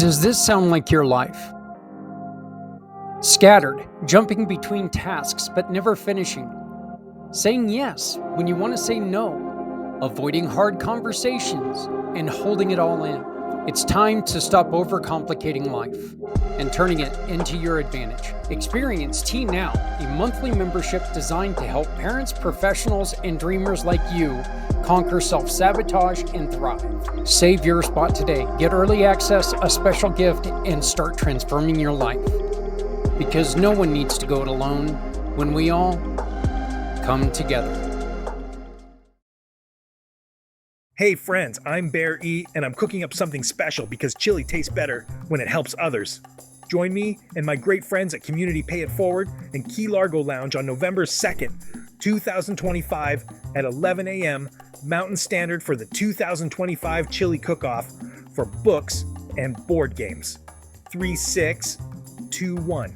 Does this sound like your life? Scattered, jumping between tasks but never finishing. Saying yes when you want to say no. Avoiding hard conversations and holding it all in. It's time to stop overcomplicating life and turning it into your advantage. Experience T Now, a monthly membership designed to help parents, professionals, and dreamers like you conquer self-sabotage and thrive. Save your spot today. Get early access, a special gift, and start transforming your life. Because no one needs to go it alone when we all come together. Hey friends, I'm Bear E, and I'm cooking up something special because chili tastes better when it helps others. Join me and my great friends at Community Pay It Forward and Key Largo Lounge on November 2nd, 2025 at 11 a.m. Mountain Standard for the 2025 Chili Cook-Off for books and board games. 3621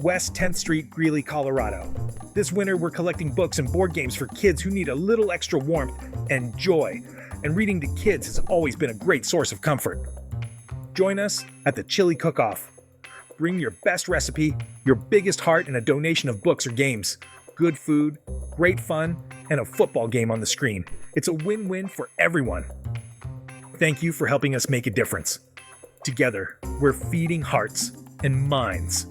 West 10th Street, Greeley, Colorado. This winter, we're collecting books and board games for kids who need a little extra warmth and joy. And reading to kids has always been a great source of comfort. Join us at the Chili Cook-Off. Bring your best recipe, your biggest heart, and a donation of books or games. Good food, great fun, and a football game on the screen. It's a win-win for everyone. Thank you for helping us make a difference. Together, we're feeding hearts and minds.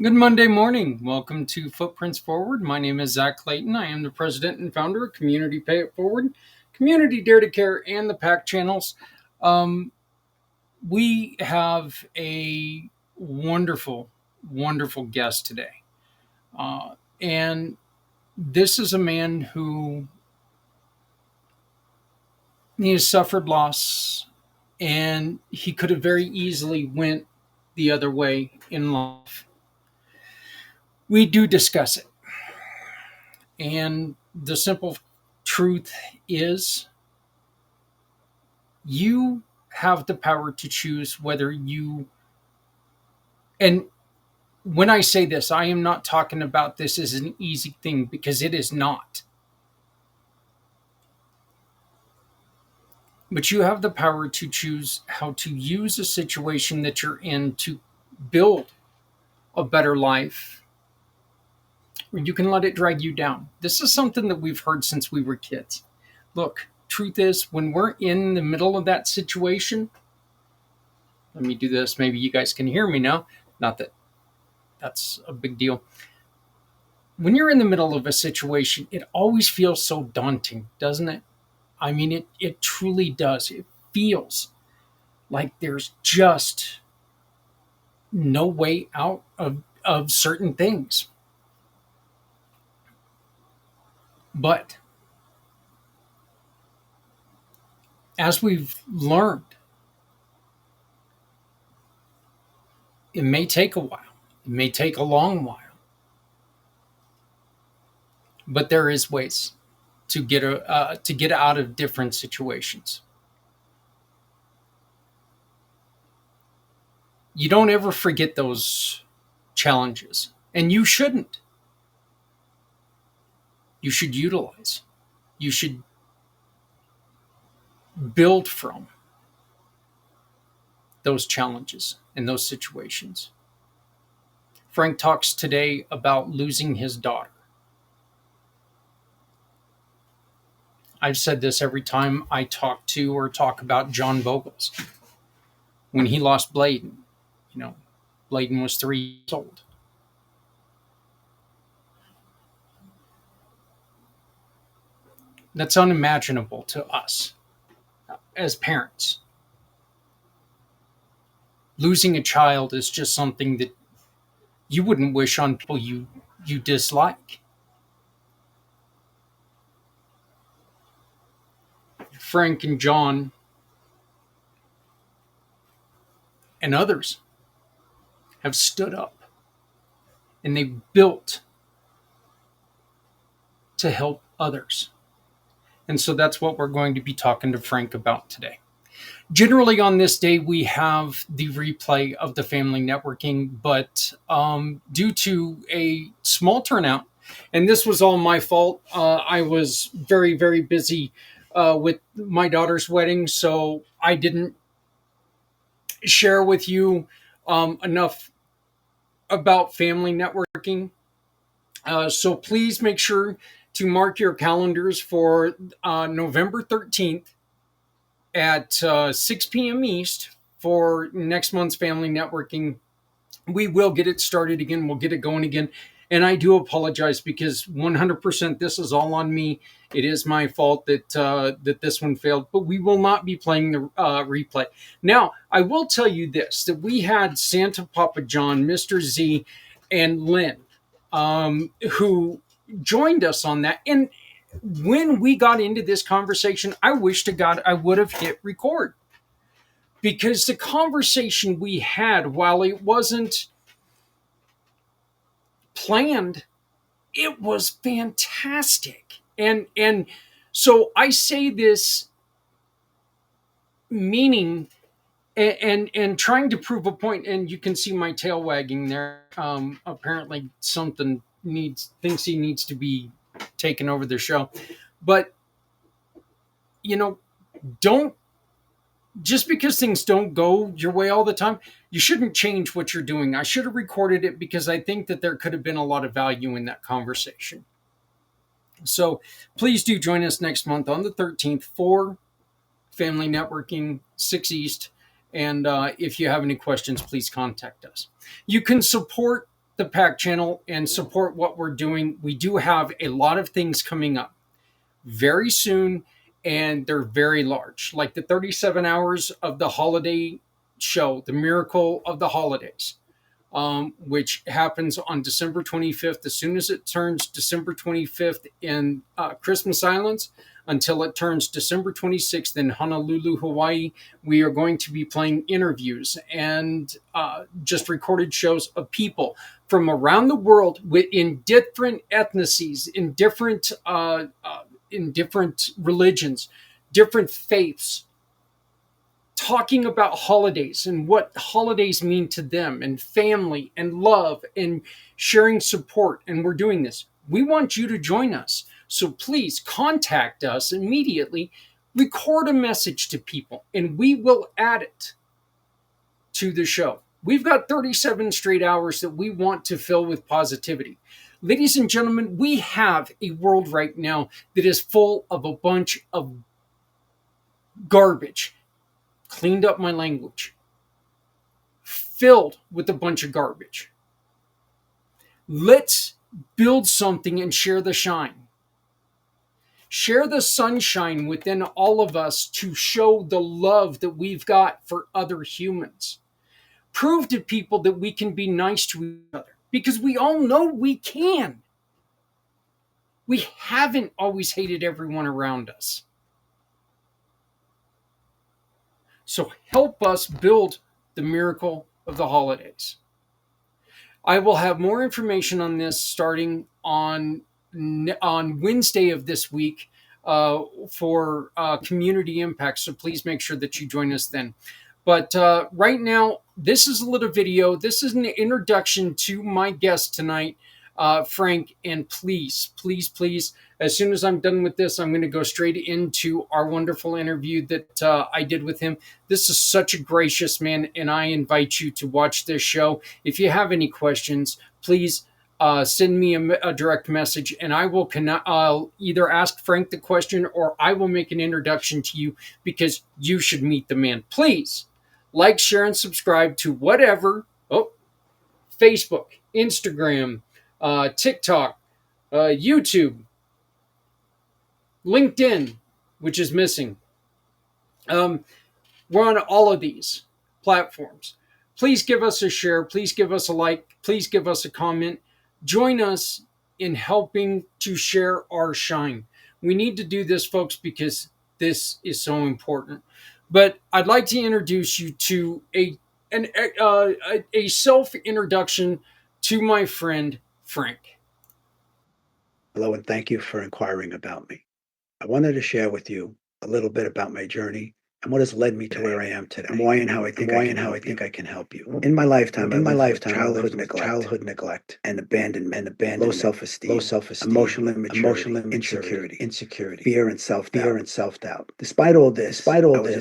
Good Monday morning. Welcome to Footprints Forward. My name is Zach Clayton. I am the president and founder of Community Pay It Forward, Community Dare to Care, and the pACT channels. We have a wonderful, wonderful guest today. And this is a man who he has suffered loss, and he could have very easily went the other way in life. We do discuss it. And the simple truth is you have the power to choose whether you, and when I say this, I am not talking about this as an easy thing, because it is not. But you have the power to choose how to use a situation that you're in to build a better life, or you can let it drag you down. This is something that we've heard since we were kids. Look, truth is, when we're in the middle of that situation, let me do this. Maybe you guys can hear me now. Not that that's a big deal. When you're in the middle of a situation, it always feels so daunting, doesn't it? I mean, it truly does. It feels like there's just no way out of certain things. But as we've learned, it may take a while. It may take a long while. But there is ways to get out of different situations. You don't ever forget those challenges, and you shouldn't. You should utilize. You should build from those challenges and those situations. Frank talks today about losing his daughter. I've said this every time I talk to or talk about John Bogles. When he lost Bladen, you know, Bladen was 3 years old. That's unimaginable to us as parents. Losing a child is just something that you wouldn't wish on people you dislike. Frank and John and others have stood up and they built to help others. And so that's what we're going to be talking to Frank about today. Generally, on this day, we have the replay of the family networking, but due to a small turnout, and this was all my fault, I was very, very busy with my daughter's wedding, so I didn't share with you enough about family networking. So please make sure to mark your calendars for November 13th at 6 p.m. East for next month's family networking. We will get it started again. We'll get it going again. And I do apologize because 100% this is all on me. It is my fault that that this one failed, but we will not be playing the replay. Now, I will tell you this, that we had Santa Papa John, Mr. Z, and Lynn, who joined us on that. And when we got into this conversation, I wish to God I would have hit record, because the conversation we had, while it wasn't planned, it was fantastic. And so I say this meaning and trying to prove a point, and you can see my tail wagging there. Apparently something thinks he needs to be taken over the show. But don't, just because things don't go your way all the time, you shouldn't change what you're doing. I should have recorded it because I think that there could have been a lot of value in that conversation. So please do join us next month on the 13th for Family Networking, 6 East. And if you have any questions, please contact us. You can support the pACT channel and support what we're doing. We do have a lot of things coming up very soon, and they're very large, like the 37 hours of the holiday show, The Miracle of the Holidays, which happens on December 25th. As soon as it turns December 25th in Christmas Islands, until it turns December 26th in Honolulu, Hawaii, we are going to be playing interviews and just recorded shows of people from around the world in different ethnicities, in different religions, different faiths, talking about holidays and what holidays mean to them, and family and love and sharing support. And we're doing this. We want you to join us. So please contact us immediately, record a message to people, and we will add it to the show. We've got 37 straight hours that we want to fill with positivity. Ladies and gentlemen, we have a world right now that is full of a bunch of garbage. Cleaned up my language. Filled with a bunch of garbage. Let's build something and share the shine. Share the sunshine within all of us to show the love that we've got for other humans. Prove to people that we can be nice to each other, because we all know we can. We haven't always hated everyone around us. So help us build the miracle of the holidays. I will have more information on this starting on Wednesday of this week for community impact. So please make sure that you join us then. But right now, this is a little video. This is an introduction to my guest tonight, Frank. And please, please, please, as soon as I'm done with this, I'm going to go straight into our wonderful interview that I did with him. This is such a gracious man, and I invite you to watch this show. If you have any questions, please send me a direct message, and I will I'll either ask Frank the question or I will make an introduction to you, because you should meet the man. Please like, share, and subscribe to whatever. Facebook, Instagram, TikTok, YouTube, LinkedIn, which is missing. We're on all of these platforms. Please give us a share. Please give us a like. Please give us a comment. Join us in helping to share our shine. We need to do this, folks, because this is so important. But I'd like to introduce you to a self introduction to my friend Frank. Hello, and thank you for inquiring about me. I wanted to share with you a little bit about my journey and what has led me to where I am today, and why and how I think I can help you. In my lifetime, childhood neglect, and abandonment, low self-esteem, emotional immaturity, insecurity, fear and self-doubt. Despite all this, I was a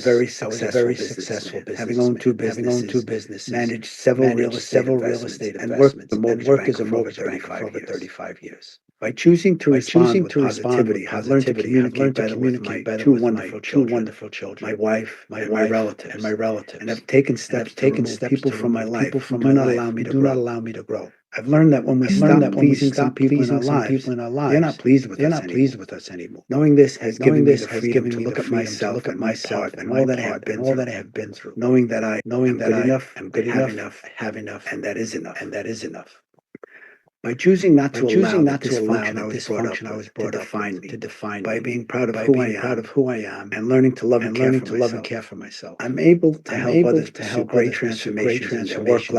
very successful businessman, having owned two businesses, managed several real estate investments, and worked as a mortgage banker for over 35 years. By choosing to respond with positivity, I've learned to communicate better with my two wonderful children, my wife, my relatives, and have taken steps to remove people from my life who do not allow me to grow. I've learned that when we stop pleasing some people in our lives, they're not pleased with us anymore. Knowing this has given me the freedom to look at myself and all that I have been through. Knowing that I am good enough, have enough, and that is enough. By choosing not to allow that dysfunction I was brought up to define me, by being proud of who I am, and learning to love and care for myself, I'm able to help others pursue great transformations in their work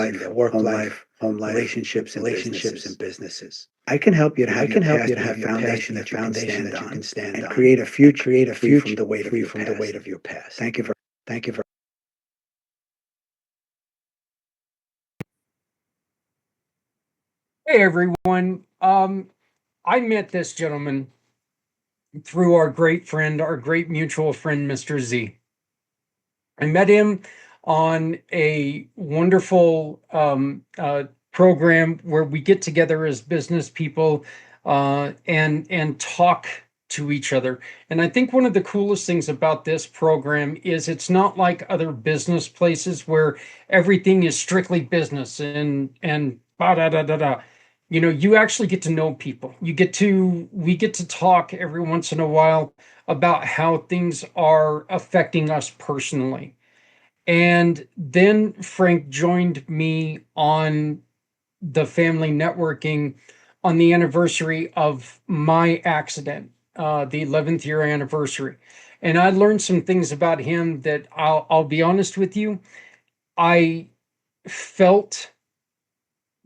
life, home life, relationships, and businesses. I can help you to have a foundation that you can stand on, and create a future free from the weight of your past. Thank you very. Hey, everyone. I met this gentleman through our great mutual friend, Mr. Z. I met him on a wonderful program where we get together as business people and talk to each other. And I think one of the coolest things about this program is it's not like other business places where everything is strictly business and ba da da da da. You know, you actually get to know people. We get to talk every once in a while about how things are affecting us personally. And then Frank joined me on the family networking on the anniversary of my accident, the 11th year anniversary. And I learned some things about him that I'll be honest with you, I felt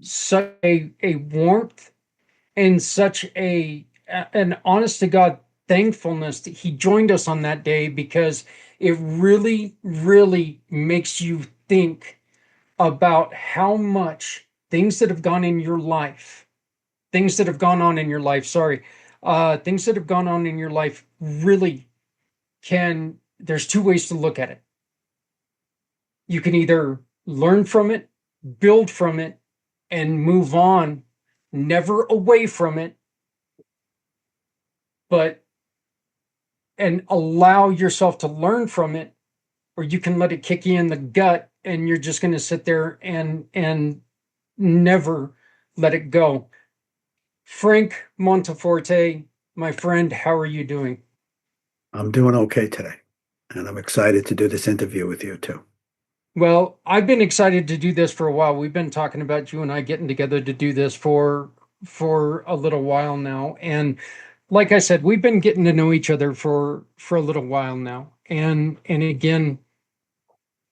such a warmth and such an honest to God thankfulness that he joined us on that day, because it really, really makes you think about how much things that have gone in your life, things that have gone on in your life, things that have gone on in your life really there's two ways to look at it. You can either learn from it, build from it, and move on, never away from it, and allow yourself to learn from it, or you can let it kick you in the gut and you're just going to sit there and never let it go. Frank Monteforte, my friend, how are you doing? I'm doing okay today, and I'm excited to do this interview with you too. Well, I've been excited to do this for a while. We've been talking about you and I getting together to do this for a little while now. And like I said, we've been getting to know each other for a little while now. And again,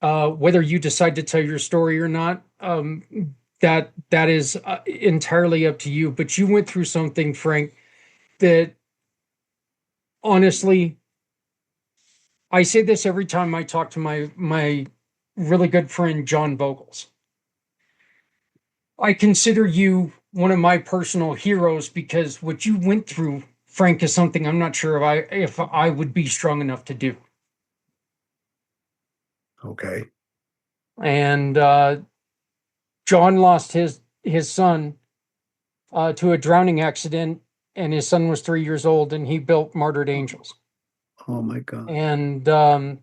whether you decide to tell your story or not, that is entirely up to you. But you went through something, Frank, that honestly, I say this every time I talk to my really good friend John Bogles. I consider you one of my personal heroes because what you went through, Frank, is something I'm not sure if I would be strong enough to do. Okay. And John lost his son to a drowning accident, and his son was 3 years old, and he built Martyred Angels. Oh my God. And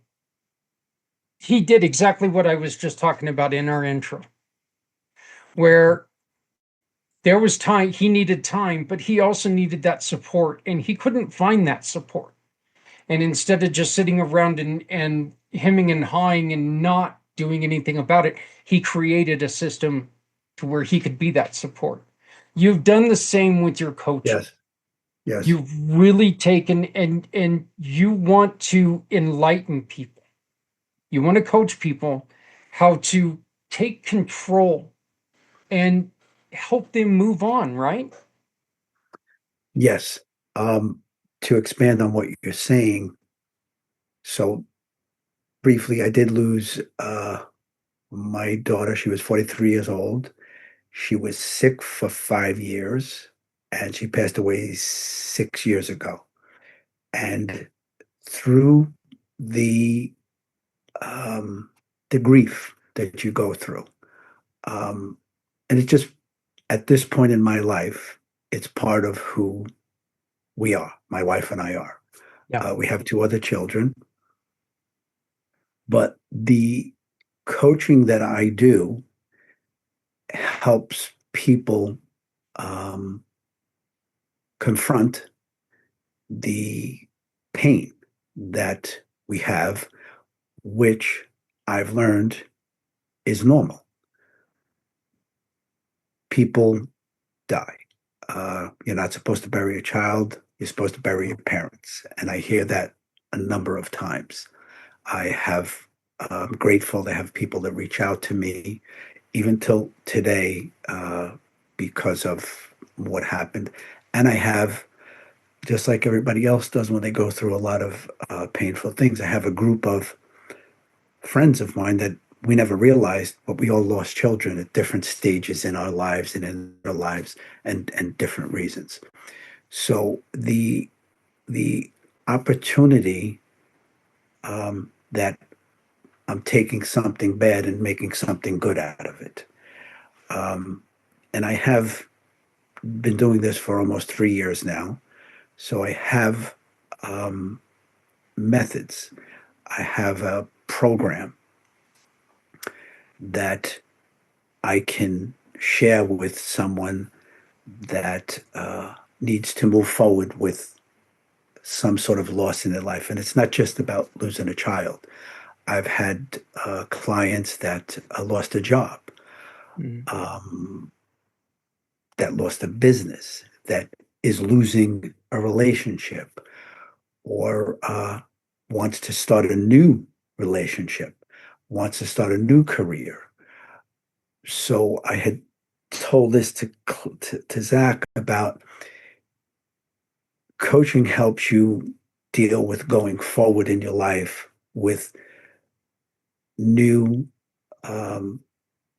he did exactly what I was just talking about in our intro, where there was time, he needed time, but he also needed that support, and he couldn't find that support. And instead of just sitting around and hemming and hawing and not doing anything about it, he created a system to where he could be that support. You've done the same with your coaching. Yes. Yes. You've really taken and you want to enlighten people. You want to coach people how to take control and help them move on, right? Yes. Um, to expand on what you're saying, so briefly, I did lose my daughter. She was 43 years old. She was sick for 5 years, and she passed away 6 years ago. And through the um, the grief that you go through, um, and it's just at this point in my life, it's part of who we are. My wife and I are. Yeah. We have two other children, but the coaching that I do helps people um, confront the pain that we have, which I've learned is normal. People die. You're not supposed to bury a child. You're supposed to bury your parents. And I hear that a number of times. I'm grateful to have people that reach out to me, even till today, because of what happened. And I have, just like everybody else does when they go through a lot of painful things, I have a group of friends of mine that we never realized, but we all lost children at different stages in our lives and in their lives, and different reasons. So the opportunity that I'm taking something bad and making something good out of it. Um, and I have been doing this for almost 3 years now. So I have um, methods. I have a program that I can share with someone that needs to move forward with some sort of loss in their life. And it's not just about losing a child. I've had clients that lost a job, Mm. um, that lost a business, that is losing a relationship, or wants to start a new relationship, wants to start a new career. So I had told this to Zach about coaching helps you deal with going forward in your life with new um,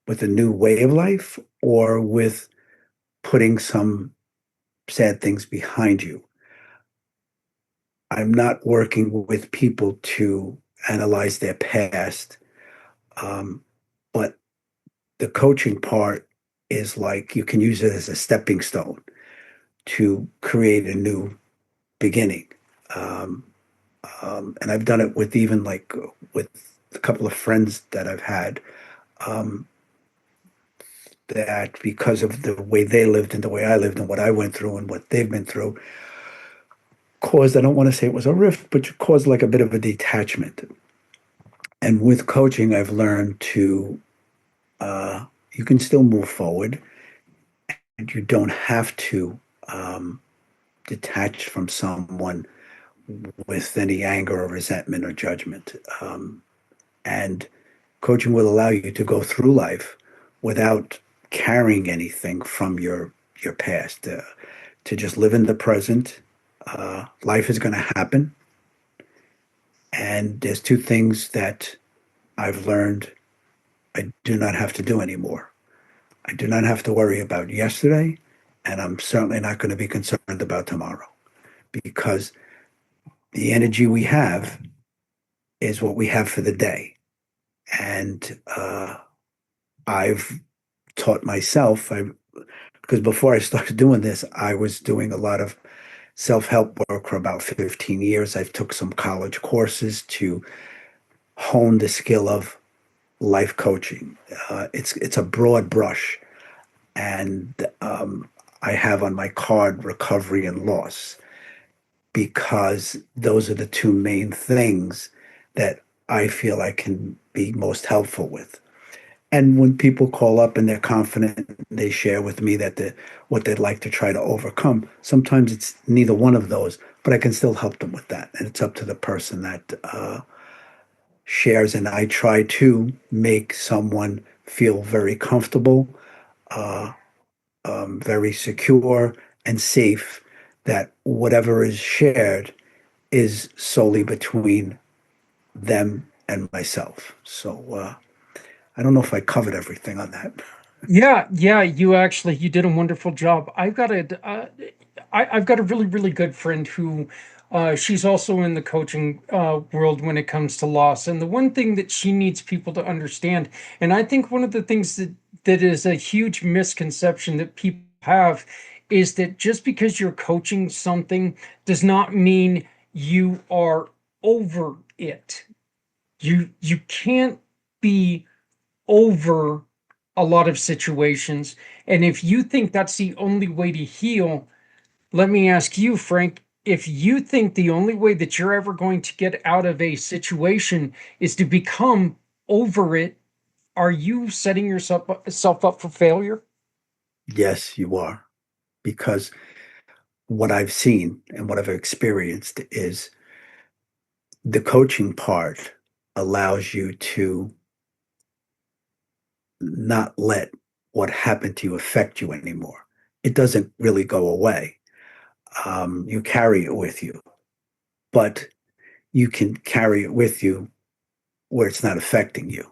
with a new way of life, or with putting some sad things behind you. I'm not working with people to analyze their past, but the coaching part is like you can use it as a stepping stone to create a new beginning. Um, and I've done it with even like with a couple of friends that I've had, um, that because of the way they lived and the way I lived and what I went through and what they've been through caused, I don't want to say it was a rift, but caused like a bit of a detachment. And with coaching, I've learned to, you can still move forward, and you don't have to detached from someone with any anger or resentment or judgment. And coaching will allow you to go through life without carrying anything from your past. To just live in the present. Life is going to happen, and there's two things that I've learned I do not have to do anymore. I do not have to worry about yesterday, and I'm certainly not going to be concerned about tomorrow because the energy we have is what we have for the day. And I've taught myself, because before I started doing this, I was doing a lot of self-help work for about 15 years. I've took some college courses to hone the skill of life coaching. It's a broad brush, and I have on my card recovery and loss because those are the two main things that I feel I can be most helpful with. And when people call up and they're confident, they share with me that what they'd like to try to overcome. Sometimes it's neither one of those, but I can still help them with that. And it's up to the person that shares. And I try to make someone feel very comfortable, uh, very secure, and safe. That whatever is shared is solely between them and myself. So I don't know if I covered everything on that. Yeah, yeah, you did a wonderful job. I've got a really really good friend who she's also in the coaching world when it comes to loss. And the one thing that she needs people to understand, and I think one of the things that is a huge misconception that people have, is that just because you're coaching something does not mean you are over it. You can't be over a lot of situations. And if you think that's the only way to heal, let me ask you, Frank, if you think the only way that you're ever going to get out of a situation is to become over it, are you setting yourself up for failure? Yes, you are. Because what I've seen and what I've experienced is the coaching part allows you to not let what happened to you affect you anymore. It doesn't really go away. You carry it with you, but you can carry it with you where it's not affecting you.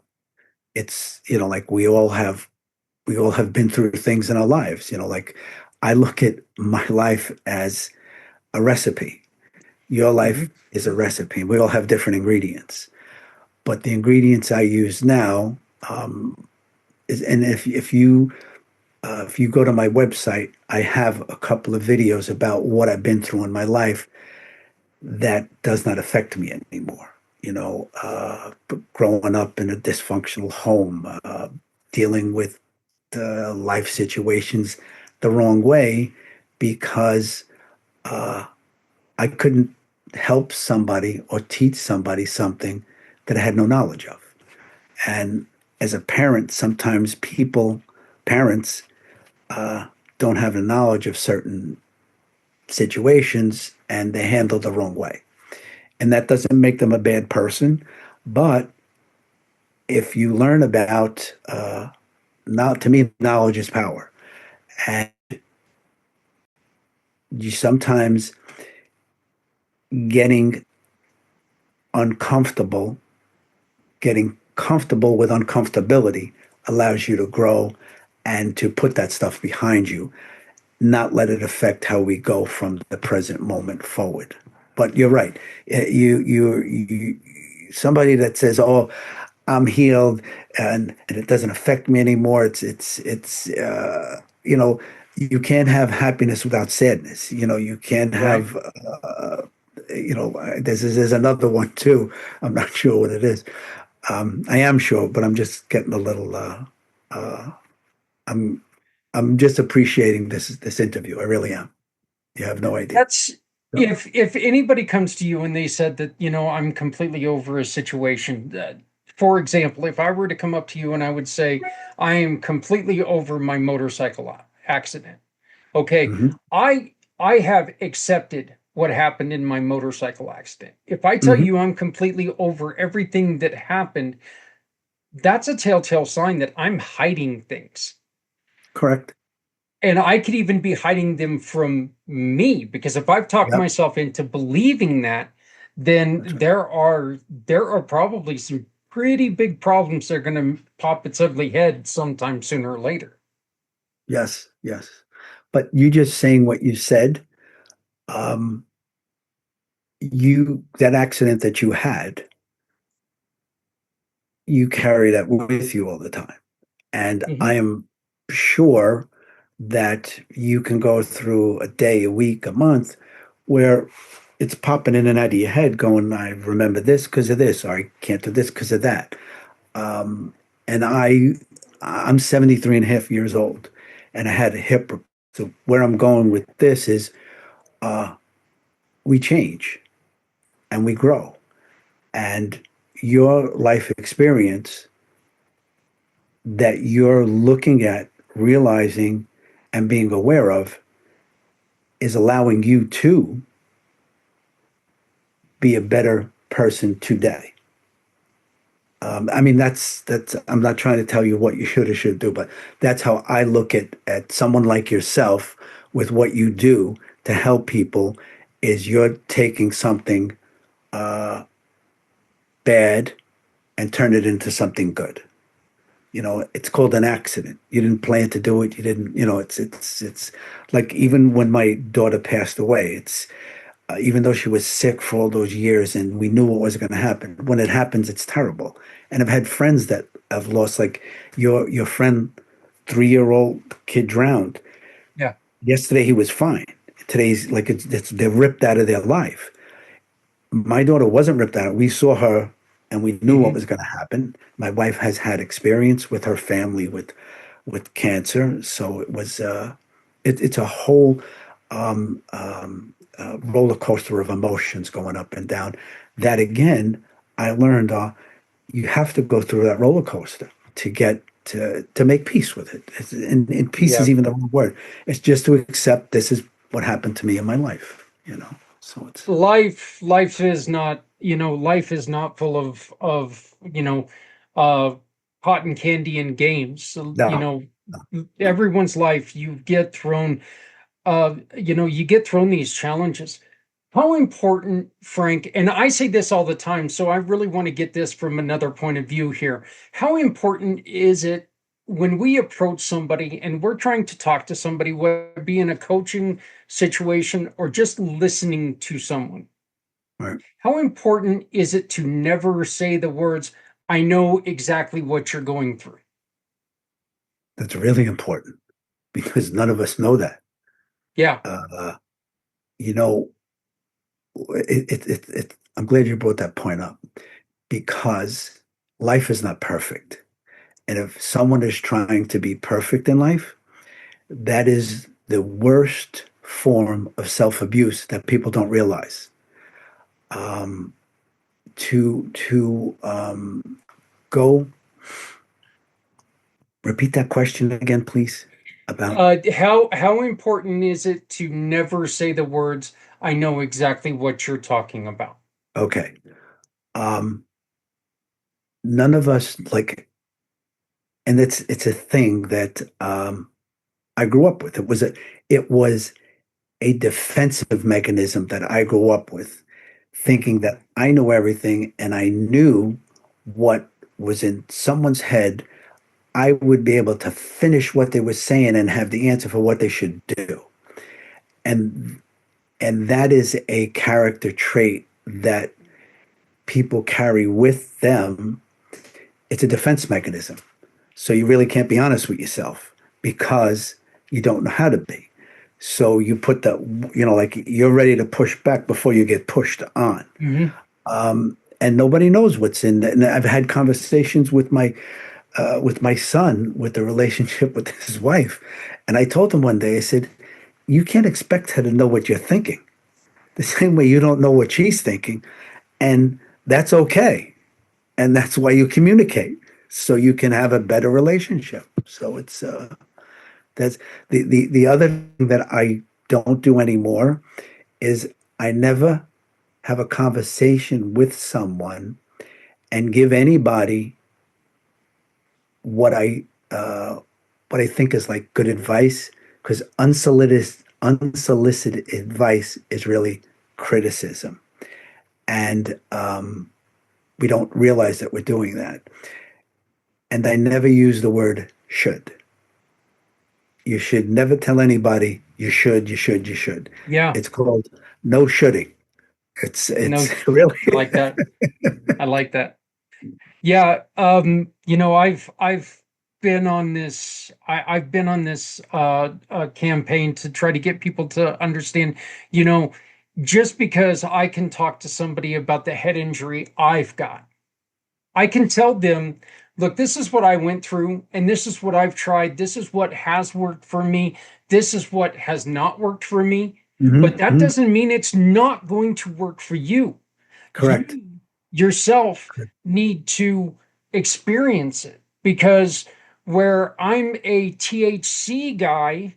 It's, like we all have been through things in our lives, like I look at my life as a recipe. Your life Mhm. is a recipe. We all have different ingredients, but the ingredients I use now is, and if you go to my website, I have a couple of videos about what I've been through in my life that does not affect me anymore. Growing up in a dysfunctional home, dealing with life situations the wrong way because I couldn't help somebody or teach somebody something that I had no knowledge of. And as a parent, sometimes parents, uh, don't have the knowledge of certain situations and they handle the wrong way. And that doesn't make them a bad person. But if you learn about, not to me, knowledge is power. And you sometimes getting uncomfortable, getting comfortable with uncomfortability allows you to grow and to put that stuff behind you, not let it affect how we go from the present moment forward. But you're right. You somebody that says, "Oh, I'm healed and it doesn't affect me anymore." You can't have happiness without sadness. You can't Right. have there's another one too. I'm not sure what it is. I am sure, but I'm just getting a little. I'm I'm just appreciating this interview. I really am. You have no idea. That's if anybody comes to you and they said that, I'm completely over a situation. For example, if I were to come up to you and I would say, I am completely over my motorcycle accident. Okay. Hmm. I I have accepted what happened in my motorcycle accident. If I tell Hmm. you I'm completely over everything that happened, that's a telltale sign that I'm hiding things. Correct. And I could even be hiding them from me, because if I've talked Yep. myself into believing that, then That's right. there are probably some pretty big problems that are going to pop its ugly head sometime sooner or later. Yes, yes. But you just saying what you said, um, that accident that you had, you carry that with you all the time. And Mhm. I am sure that you can go through a day, a week, a month where it's popping in and out of your head going, I remember this because of this, or I can't do this because of that. Um, and I'm 73 and a half years old and I had a hip. So where I'm going with this is uh, we change and we grow. And your life experience that you're looking at, realizing, and being aware of is allowing you to be a better person today. I mean, that's. I'm not trying to tell you what you should or should do, but that's how I look at someone like yourself with what you do to help people. Is you're taking something uh, bad and turn it into something good. It's called an accident. You didn't plan to do it. You didn't. It's like even when my daughter passed away. It's even though she was sick for all those years and we knew what was going to happen. When it happens, it's terrible. And I've had friends that have lost, like your friend, 3-year-old kid drowned. Yeah. Yesterday he was fine. Today's like they're ripped out of their life. My daughter wasn't ripped out. We saw her and we knew what Hmm. was going to happen. My wife has had experience with her family with cancer, so it's a whole roller coaster of emotions going up and down. That again, I learned you have to go through that roller coaster to get to make peace with it. And peace is Yeah. even the wrong word. It's just to accept this is what happened to me in my life. So it's Life is not full of uh cotton candy and games. So, no, no, no. everyone's life, you get thrown these challenges. How important, Frank, and I say this all the time, so I really want to get this from another point of view here. How important is it when we approach somebody and we're trying to talk to somebody, whether it be in a coaching situation or just listening to someone? Right. How important is it to never say the words, I know exactly what you're going through? That's really important because none of us know that. Yeah. Uh, you know, I'm glad you brought that point up because life is not perfect. And if someone is trying to be perfect in life, that is the worst form of self-abuse that people don't realize. Um, to go repeat that question again, please. About How important is it to never say the words, I know exactly what you're talking about? okay. Um, None of us like, and it's a thing that I grew up with. It was a defensive mechanism that I grew up with, thinking that I know everything and I knew what was in someone's head. I would be able to finish what they were saying and have the answer for what they should do. And and that is a character trait that people carry with them. It's a defense mechanism. So you really can't be honest with yourself because you don't know how to be. So you put the, like you're ready to push back before you get pushed on. Hmm. And nobody knows what's in that. And I've had conversations with my son with the relationship with his wife. And I told him one day, I said, you can't expect her to know what you're thinking. The same way you don't know what she's thinking. And that's okay. And that's why you communicate so you can have a better relationship. So it's that's the other thing that I don't do anymore is I never have a conversation with someone and give anybody what I uh, what I think is like good advice, because unsolicited advice is really criticism, and we don't realize that we're doing that. And I never use the word should. You should never tell anybody you should, you should, you should. Yeah. It's called no shoulding. No, It's really I like that. I like that. Yeah, I've been on this I've been on this campaign to try to get people to understand, you know, just because I can talk to somebody about the head injury I've got, I can tell them, look, this is what I went through, and this is what I've tried. This is what has worked for me. This is what has not worked for me. But that Mhm. doesn't mean it's not going to work for you. Correct. You yourself need to experience it, because where I'm a THC guy,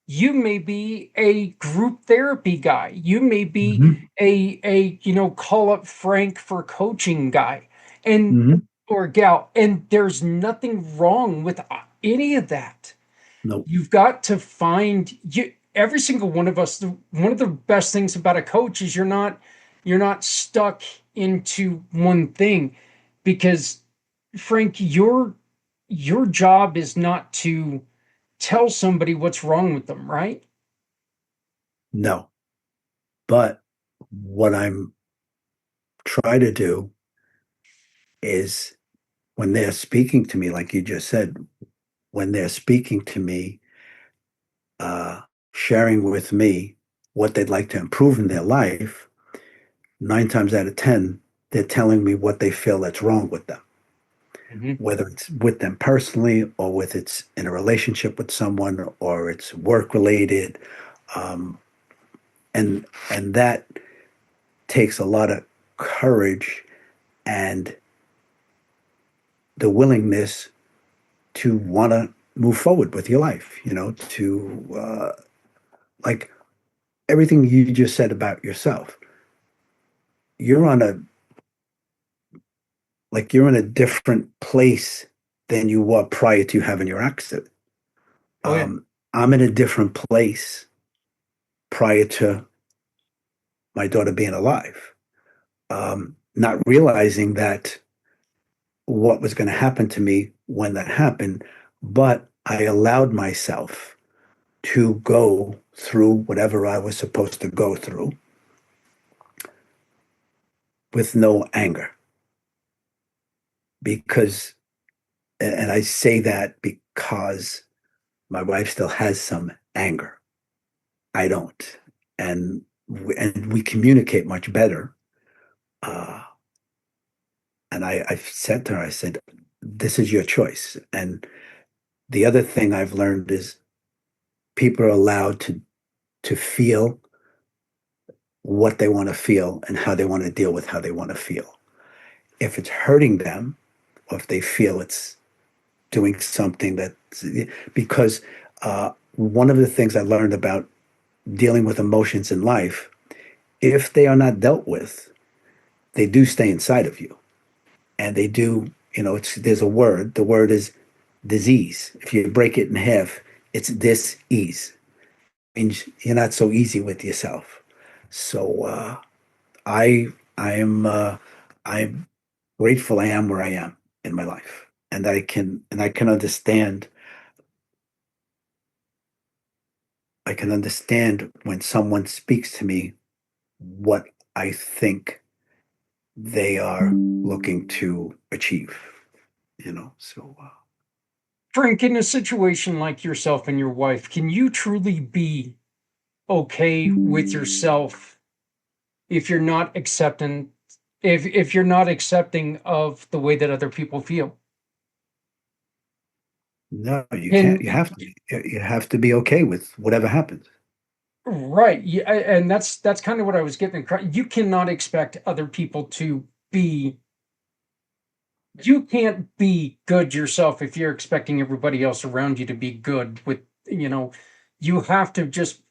you may be a group therapy guy. You may be Hmm. a call up Frank for coaching guy, and Hmm. or gal, and there's nothing wrong with any of that. No, You've got to find you every single one of us. One of the best things about a coach is you're not stuck into one thing, because Frank, your job is not to tell somebody what's wrong with them, right? no. But what I'm trying to do is when they're speaking to me, like you just said, when they're speaking to me, uh, sharing with me what they'd like to improve in their life, 9 times out of 10, they're telling me what they feel that's wrong with them, Mhm. whether it's with them personally or with it's in a relationship with someone or it's work related. Um, and that takes a lot of courage and the willingness to want to move forward with your life, to like everything you just said about yourself. You're on a you're in a different place than you were prior to having your accident. Oh yeah. I'm in a different place prior to my daughter being alive. Not realizing that what was going to happen to me when that happened, but I allowed myself to go through whatever I was supposed to go through with no anger. Because, and I say that because my wife still has some anger. I don't. And we communicate much better. Uh, and I've said to her, I said, this is your choice. And the other thing I've learned is people are allowed to feel what they want to feel and how they want to deal with how they want to feel. If it's hurting them, or if they feel it's doing something that, because one of the things I learned about dealing with emotions in life, if they are not dealt with, they do stay inside of you. And they do, there's a word, the word is disease. If you break it in half, it's dis-ease. It means you're not so easy with yourself. So I I am I'm grateful I am where I am in my life. And I can understand when someone speaks to me what I think they are looking to achieve, So Frank, in a situation like yourself and your wife, can you truly be okay with yourself if you're not accepting if you're not accepting of the way that other people feel? no, you can't. And You have to be okay with whatever happens. right, yeah, and that's kind of what I was getting across. You cannot expect other people to be you can't be good yourself if you're expecting everybody else around you to be good with, you know, you have to just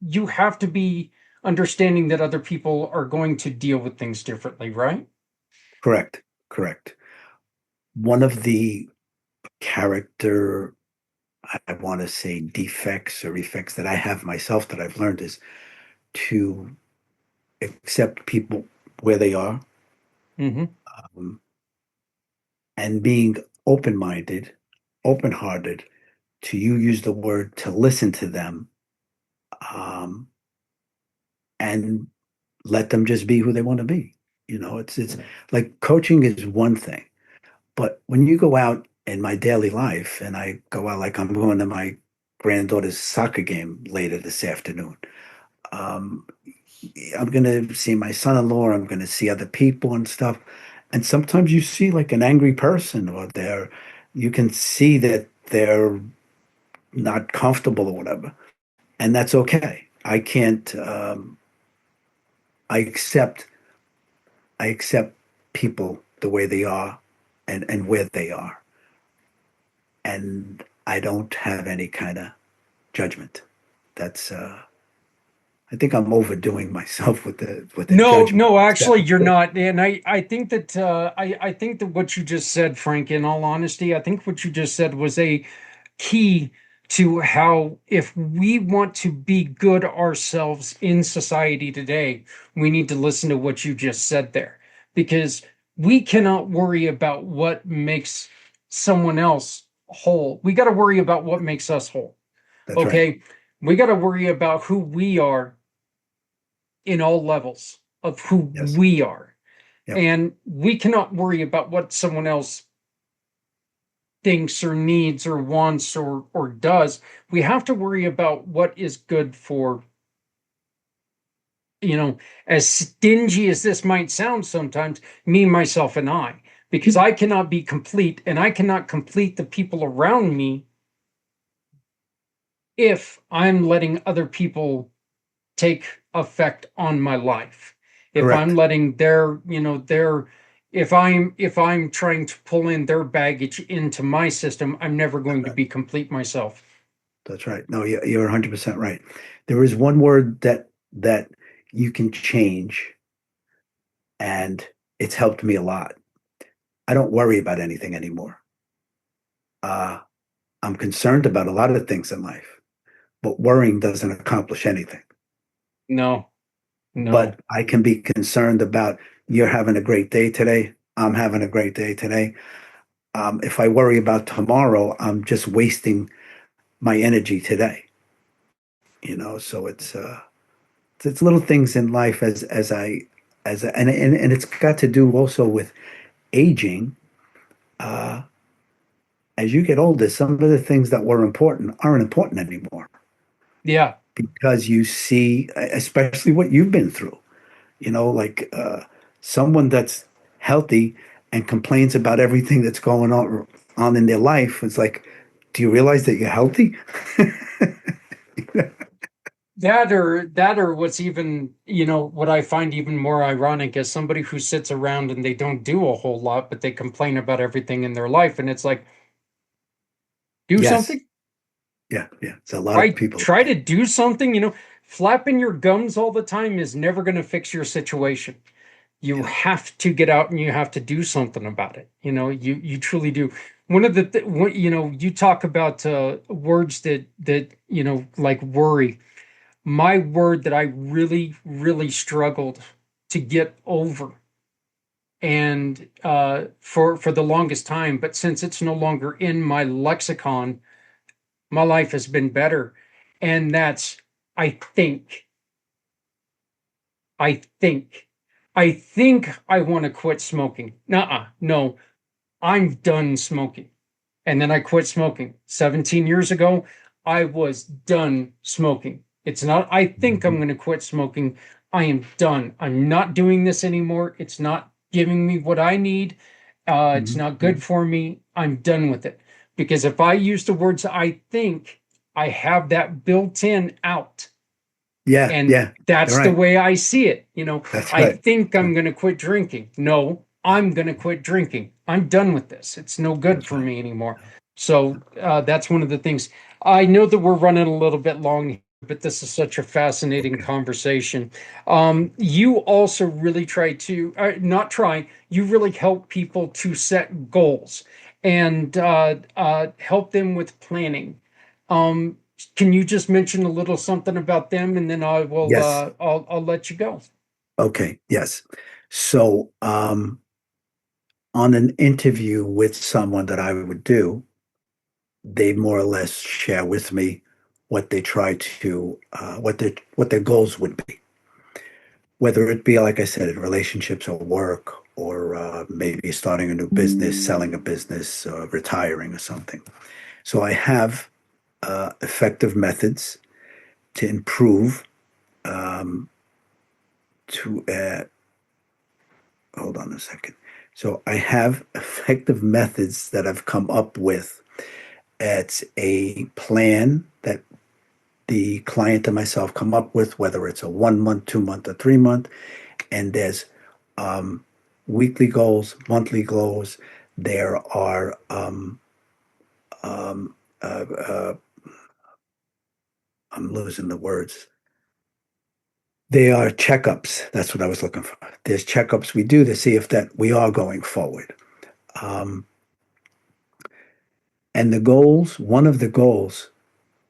you have to be understanding that other people are going to deal with things differently, right? Correct. Correct. One of the character, I want to say defects or effects that I have myself that I've learned is to accept people where they are, Mm-hmm. um, and being open-minded, open-hearted, to you use the word to listen to them, um, and let them just be who they want to be. It's like coaching is one thing, but when you go out in my daily life, and I go out like I'm going to my granddaughter's soccer game later this afternoon, um, I'm going to see my son-in-law, I'm going to see other people and stuff. And sometimes you see like an angry person, or you can see that they're not comfortable or whatever. And that's okay. I can't, I accept, I accept people the way they are, and where they are. And I don't have any kind of judgment. That's, I think I'm overdoing myself with the No, judgment no, stuff. actually, you're not. And I think that I think that what you just said, Frank, in all honesty, I think what you just said was a key to how, if we want to be good ourselves in society today, we need to listen to what you just said there, because we cannot worry about what makes someone else whole. We got to worry about what makes us whole. That's right. Okay. We got to worry about who we are in all levels of who Yes. we are. Yep. And we cannot worry about what someone else thinks or needs or wants or does. We have to worry about what is good for, as stingy as this might sound sometimes, me, myself, and I, because I cannot be complete and I cannot complete the people around me if I'm letting other people take effect on my life. If I'm Correct. letting if I'm trying to pull in their baggage into my system, I'm never That's going to right. be complete myself. That's right. No, you're 100% right. There is one word that you can change, and it's helped me a lot. I don't worry about anything anymore. Uh, I'm concerned about a lot of things in life, but worrying doesn't accomplish anything. No, no. But I can be concerned about, you're having a great day today. I'm having a great day today. If I worry about tomorrow, I'm just wasting my energy today. So it's little things in life, and it's got to do also with aging. Uh, as you get older, some of the things that were important aren't important anymore, Yeah. because you see, especially what you've been through. Like, someone that's healthy and complains about everything that's going on in their life. It's like, do you realize that you're healthy? That or what's even, what I find even more ironic is somebody who sits around and they don't do a whole lot, but they complain about everything in their life. And it's like, do Yes. something. Yeah. Yeah. It's a lot of Try people like try that. to do something. Flapping your gums all the time is never going to fix your situation. You Yeah. have to get out and you have to do something about it. You truly do. One of the you talk about words that like worry. My word that I really really struggled to get over, and for the longest time, but since it's no longer in my lexicon, my life has been better. And that's, I think. I think. I think I want to quit smoking. Nuh-uh, no, I'm done smoking. And then I quit smoking. 17 years ago, I was done smoking. It's not, I think I'm Mhm. going to quit smoking. I am done. I'm not doing this anymore. It's not giving me what I need. It's Mhm. not good Mhm. for me. I'm done with it. Because if I use the words I think, I have that built in out. Yeah. And Yeah. You're that's the right. way I see it. That's I right. think That's I'm right. going to quit drinking. No, Yeah. I'm going to quit drinking. I'm done with this. It's no good That's for right. me anymore. So that's one of the things. I know that we're running a little bit long but this is such a fascinating Okay. conversation. You also really try to, not try, you really help people to set goals and help them with planning. Um, can you just mention a little something about them, and then Yes. I'll let you go. Okay. Yes. So, on an interview with someone that I would do, they more or less share with me what they try to, what their goals would be, whether it be, like I said, in relationships or work, or maybe starting a new business, selling a business, retiring or something. So I have effective methods to improve. Um, to Hold on a second. So I have effective methods that I've come up with. It's a plan that the client and myself come up with, whether it's a 1 month, 2 month, or 3 month. And there's um, weekly goals, monthly goals. There are um, uh, uh, I'm losing the words. They are checkups. That's what I was looking for. There's checkups we do to see if that we are going forward. Um, and the goals, one of the goals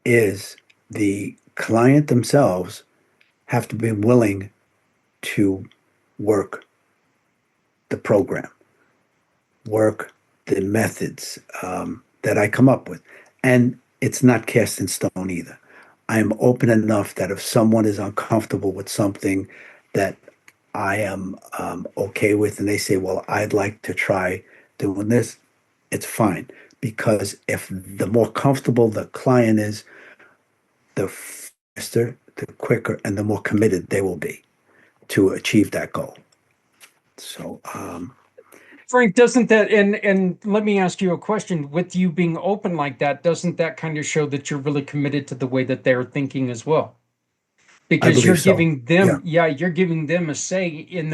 is the client themselves have to be willing to work the program, work the methods that I come up with. And it's not cast in stone either. I am open enough that if someone is uncomfortable with something that I am okay with, and they say, well, I'd like to try doing this, it's fine. Because if the more comfortable the client is, the faster, the quicker, and the more committed they will be to achieve that goal. So, Frank, doesn't that, and let me ask you a question. With you being open like that, doesn't that kind of show that you're really committed to the way that they're thinking as well? I Because you're believe so. giving them, Yeah. yeah, you're giving them a say in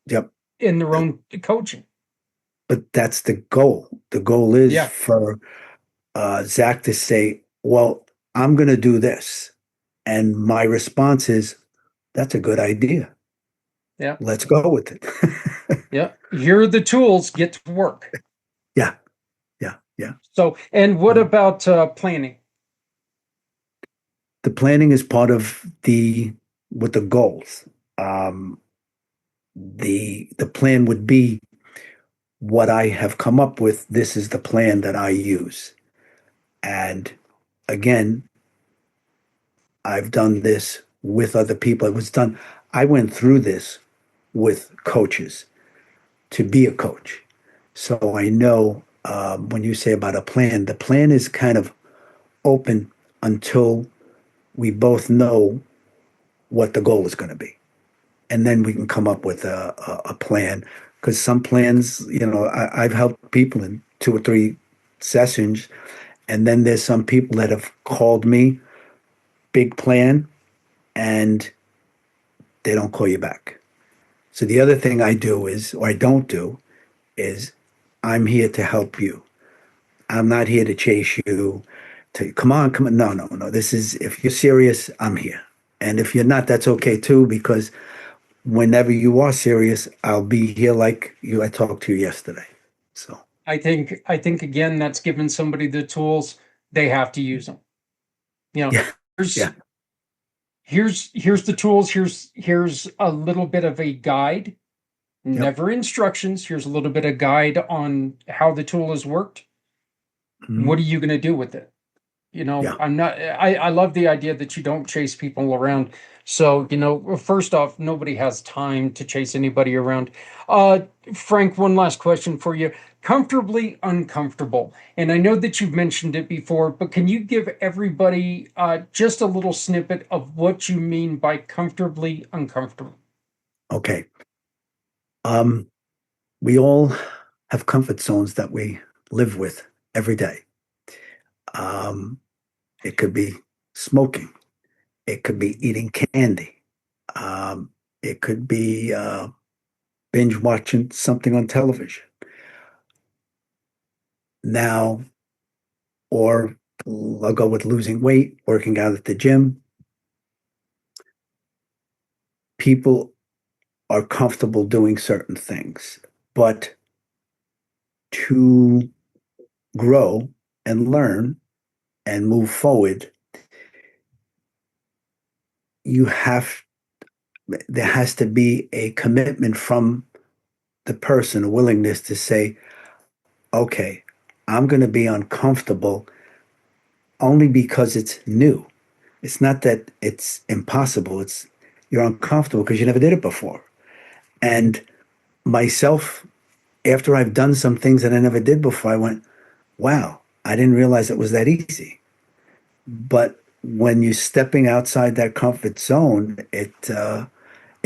Yep. their own coaching. But that's the goal. The goal is Yeah, for Zach to say, well, I'm going to do this. And my response is, that's a good idea. yeah, Let's go with it. yeah. Here are the tools, get to work. Yeah. Yeah. Yeah. So, and what Um, about planning? the planning is part of with the goals. Um, the plan would be what I have come up with. This is the plan that I use. And again, I've done this with other people. I went through this with coaches to be a coach. So I know when you say about a plan, the plan is kind of open until we both know what the goal is going to be. And then we can come up with a plan. Because some plans, I've helped people in 2 or 3 sessions. And then there's some people that have called me, big plan, and they don't call you back. So the other thing I do is, or I don't do, is I'm here to help you. I'm not here to chase you. To come on, come on. No, no, no. This is if you're serious, I'm here. And if you're not, that's okay too, because whenever you are serious, I'll be here like you. I talked to you yesterday. So I think again, that's giving somebody the tools, they have to use them. You know, yeah, here's yeah, here's the tools. Here's a little bit of a guide, yep, never instructions. Here's a little bit of guide on how the tool has worked. What mhm, are you going to do with it? yeah. I'm not, I love the idea that you don't chase people around. So, first off, nobody has time to chase anybody around. Uh, Frank, one last question for you. Comfortably uncomfortable. And I know that you've mentioned it before, but can you give everybody just a little snippet of what you mean by comfortably uncomfortable? Okay. Um, we all have comfort zones that we live with every day. Um, it could be smoking. It could be eating candy. Um, it could be binge watching something on television. Now, or I'll go with losing weight, working out at the gym. People are comfortable doing certain things, but to grow and learn and move forward, you have there has to be a commitment from the person, a willingness to say, okay, I'm going to be uncomfortable only because it's new. It's not that it's impossible. It's you're uncomfortable because you never did it before. And myself, after I've done some things that I never did before, I went, wow, I didn't realize it was that easy. But when you're stepping outside that comfort zone, it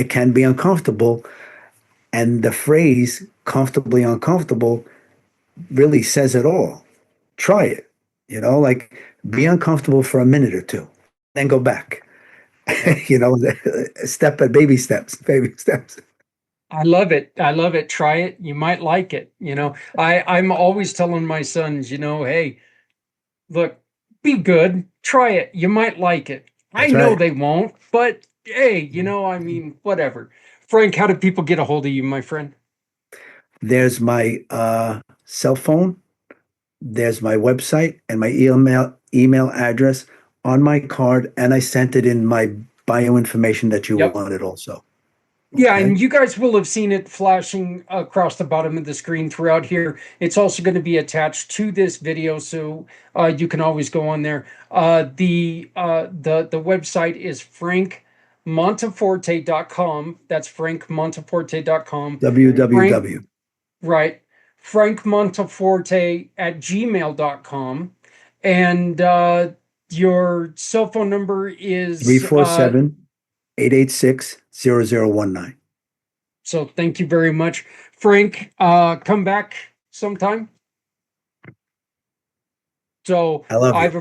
can be uncomfortable. And the phrase comfortably uncomfortable really says it all. Try it, like be uncomfortable for a minute or two, then go back. Yep. you know, step at baby steps, baby steps. I love it. I love it. Try it. You might like it. I'm always telling my sons, hey, look, be good. Try it. You might like it. I That's know right. they won't, but hey, whatever. Frank, how do people get a hold of you, my friend? There's my cell phone, there's my website and my email address on my card, and I sent it in my bio information that you Yep. wanted also. Yeah, Okay. and you guys will have seen it flashing across the bottom of the screen throughout here. It's also going to be attached to this video, so you can always go on there. The website is frankmonteforte.com. That's frankmonteforte.com. Frank, www. right. frankmonteforte at gmail.com. And your cell phone number is 347 886 0019. so thank you very much, Frank. Come back sometime. So I love you. I've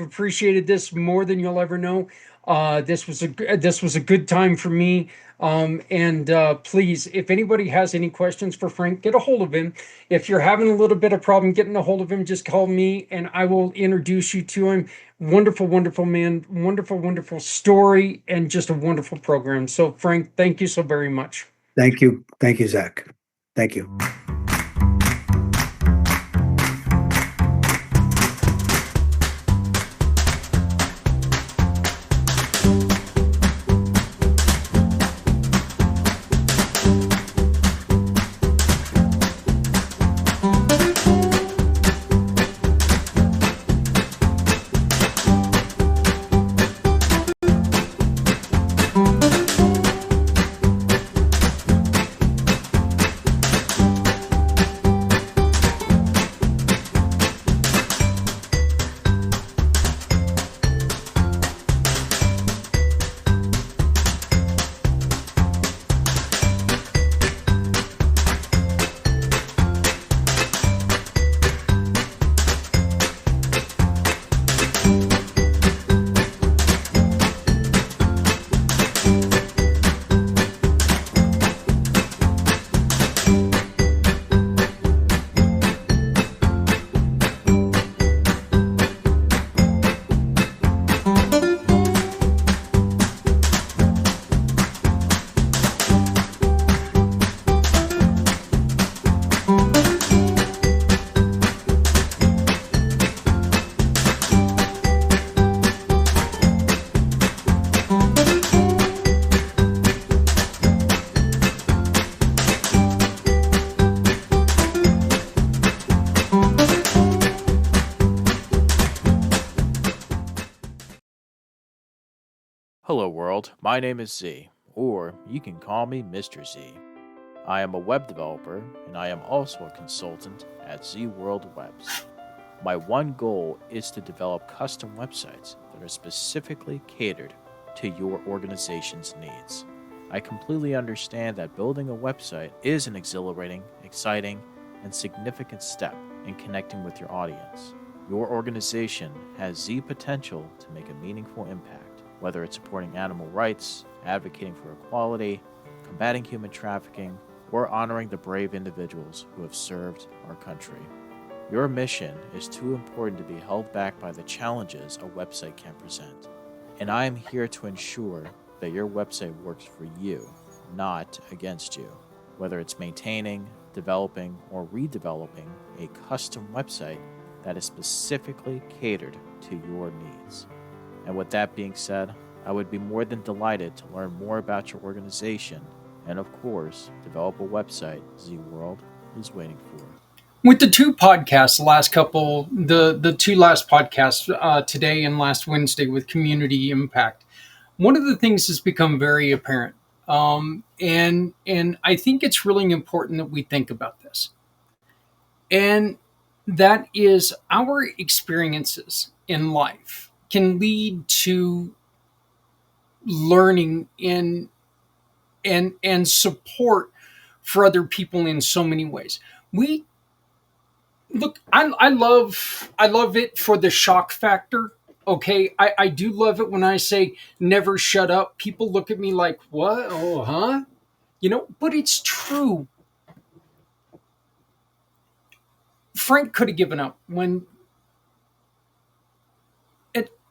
appreciated this more than you'll ever know. This was a good time for me. And please, if anybody has any questions for Frank, get a hold of him. If you're having a little bit of problem getting a hold of him, just call me and I will introduce you to him. Wonderful, wonderful man, wonderful, wonderful story, and just a wonderful program. So Frank, thank you so very much. Thank you. Thank you, Zach. Thank you. Hello, world. My name is Z, or you can call me Mr. Z. I am a web developer, and I am also a consultant at Z World Webs. My one goal is to develop custom websites that are specifically catered to your organization's needs. I completely understand that building a website is an exhilarating, exciting, and significant step in connecting with your audience. Your organization has Z potential to make a meaningful impact, whether it's supporting animal rights, advocating for equality, combating human trafficking, or honoring the brave individuals who have served our country. Your mission is too important to be held back by the challenges a website can present. And I am here to ensure that your website works for you, not against you. Whether it's maintaining, developing, or redeveloping a custom website that is specifically catered to your needs. And with that being said, I would be more than delighted to learn more about your organization and, of course, develop a website Z World is waiting for. With the two podcasts, the two last podcasts, today and last Wednesday with community impact, one of the things has become very apparent, and I think it's really important that we think about this, and that is our experiences in life can lead to learning and support for other people in so many ways. We look, I love it for the shock factor. Okay, I do love it when I say never shut up. People look at me like, what? Oh, huh? But it's true. Frank could have given up when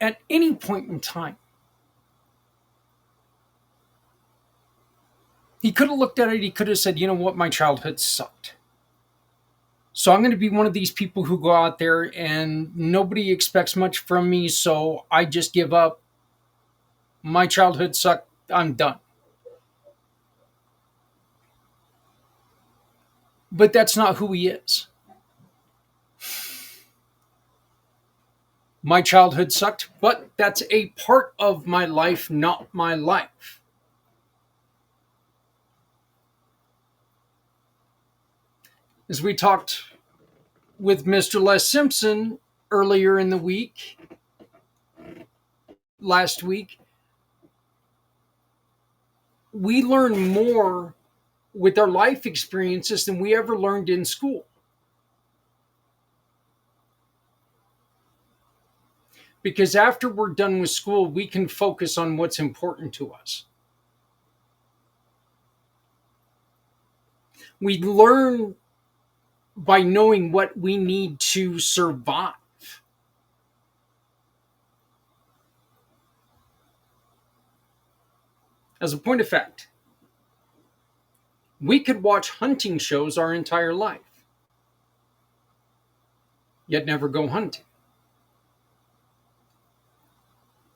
at any point in time. He could have looked at it, he could have said, you know what, my childhood sucked. So I'm going to be one of these people who go out there and nobody expects much from me, so I just give up. My childhood sucked. I'm done. But that's not who he is. My childhood sucked, but that's a part of my life, not my life. As we talked with Mr. Les Simpson earlier in the week, last week, we learn more with our life experiences than we ever learned in school. Because after we're done with school, we can focus on what's important to us. We learn by knowing what we need to survive. As a point of fact, we could watch hunting shows our entire life, yet never go hunting.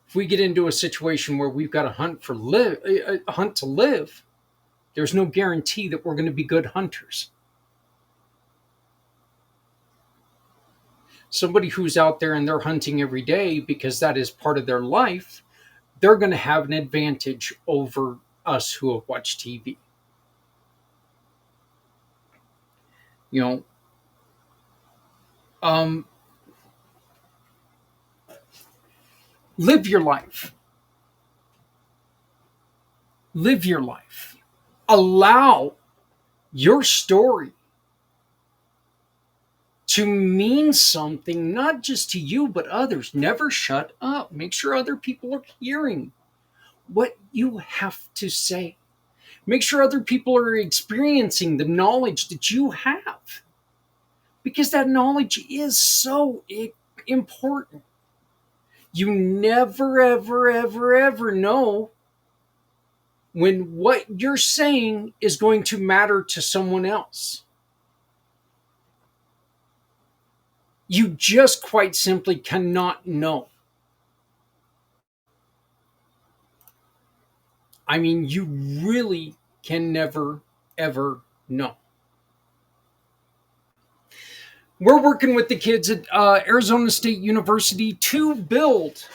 If we get into a situation where we've got to hunt to live, there's no guarantee that we're going to be good hunters. Somebody who's out there and they're hunting every day because that is part of their life, they're going to have an advantage over us who have watched TV. Live your life. Live your life. Allow your story to mean something, not just to you, but others. Never shut up. Make sure other people are hearing what you have to say. Make sure other people are experiencing the knowledge that you have, because that knowledge is so important. You never, ever, ever, ever know when what you're saying is going to matter to someone else. You just quite simply cannot know. I mean, you really can never, ever know. We're working with the kids at Arizona State University to build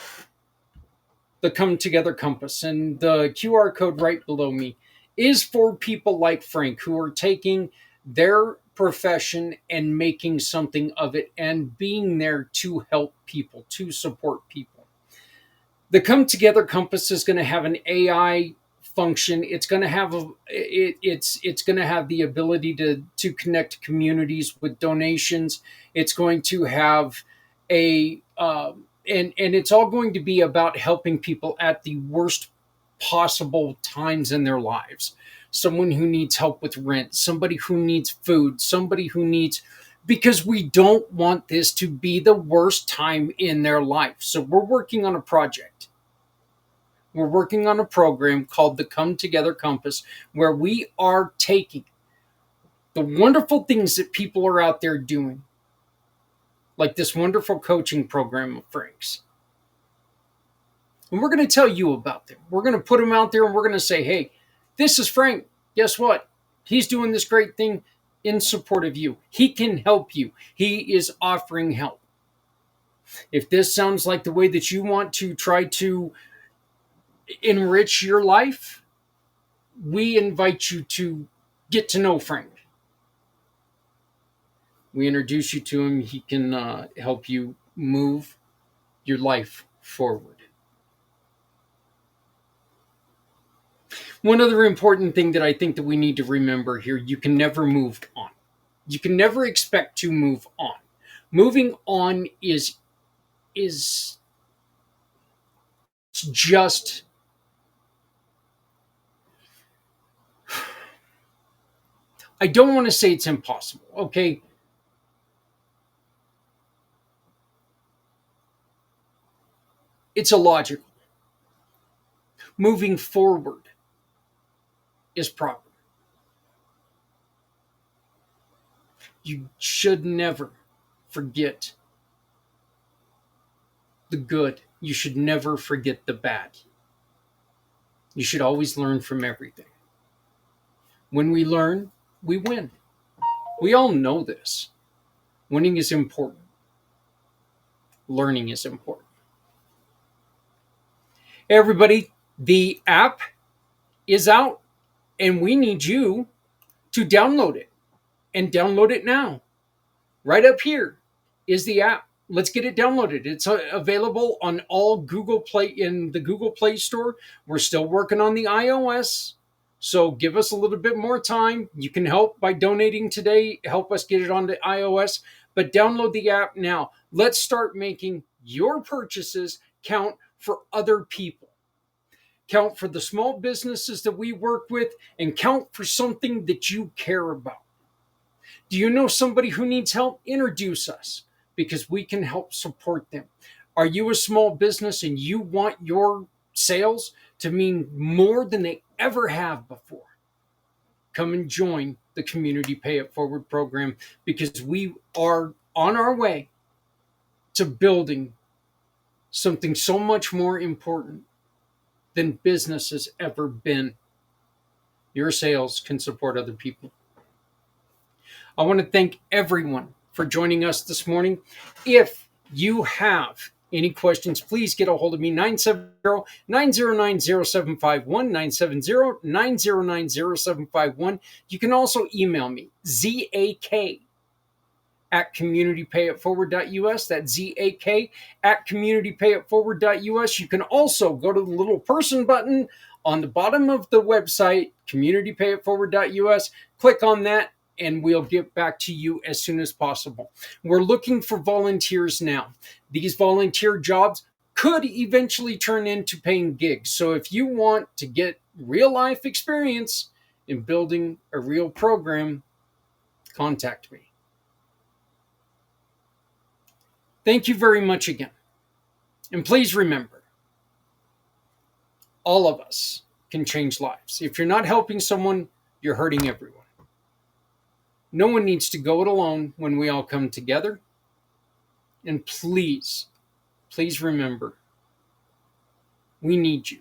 the Come Together Compass. And the QR code right below me is for people like Frank who are taking their profession and making something of it and being there to help people, to support people. The Come Together Compass is going to have an AI function. It's going to have it's going to have the ability to connect communities with donations. It's going to have and it's all going to be about helping people at the worst possible times in their lives. Someone who needs help with rent, somebody who needs food, somebody who needs because we don't want this to be the worst time in their life. So we're working on a project. We're working on a program called the Come Together Compass, where we are taking the wonderful things that people are out there doing, like this wonderful coaching program of Frank's. And we're going to tell you about them. We're going to put them out there and we're going to say, hey, this is Frank. Guess what? He's doing this great thing in support of you. He can help you. He is offering help. If this sounds like the way that you want to try to enrich your life, we invite you to get to know Frank. We introduce you to him. He can help you move your life forward. One other important thing that I think that we need to remember here, you can never move on. You can never expect to move on. Moving on is just I don't want to say it's impossible, okay? It's illogical. Moving forward is proper. You should never forget the good. You should never forget the bad. You should always learn from everything. When we learn, we win. We all know this. Winning is important. Learning is important. Hey everybody, the app is out and we need you to download it, and download it now. Right up here is the app. Let's get it downloaded. It's available on all Google Play, in the Google Play Store. We're still working on the iOS, so give us a little bit more time. You can help by donating today, help us get it onto iOS, but download the app now. Let's start making your purchases count for other people. Count for the small businesses that we work with, and count for something that you care about. Do you know somebody who needs help? Introduce us, because we can help support them. Are you a small business and you want your sales to mean more than they ever have before? Come and join the Community Pay It Forward program, because we are on our way to building something so much more important than business has ever been. Your sales can support other people. I want to thank everyone for joining us this morning. If you have any questions, please get a hold of me, 970-909-0751, 970-909-0751. You can also email me, ZAK@communitypayitforward.us. That's ZAK@communitypayitforward.us. You can also go to the little person button on the bottom of the website, communitypayitforward.us. Click on that, and we'll get back to you as soon as possible. We're looking for volunteers now. These volunteer jobs could eventually turn into paying gigs. So if you want to get real life experience in building a real program, contact me. Thank you very much again. And please remember, all of us can change lives. If you're not helping someone, you're hurting everyone. No one needs to go it alone when we all come together. And please, please remember, we need you.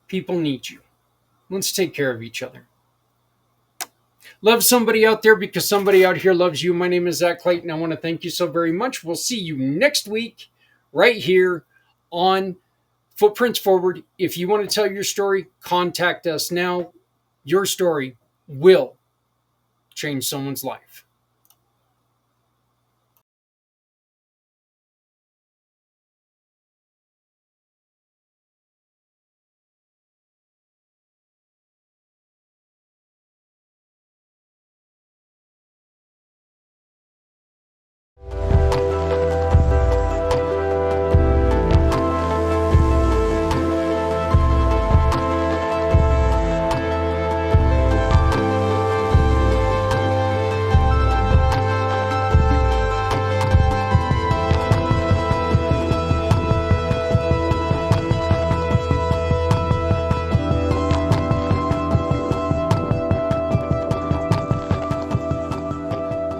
People need you. Let's take care of each other. Love somebody out there, because somebody out here loves you. My name is Zach Clayton. I want to thank you so very much. We'll see you next week right here on Footprints Forward. If you want to tell your story, contact us now. Your story will change someone's life.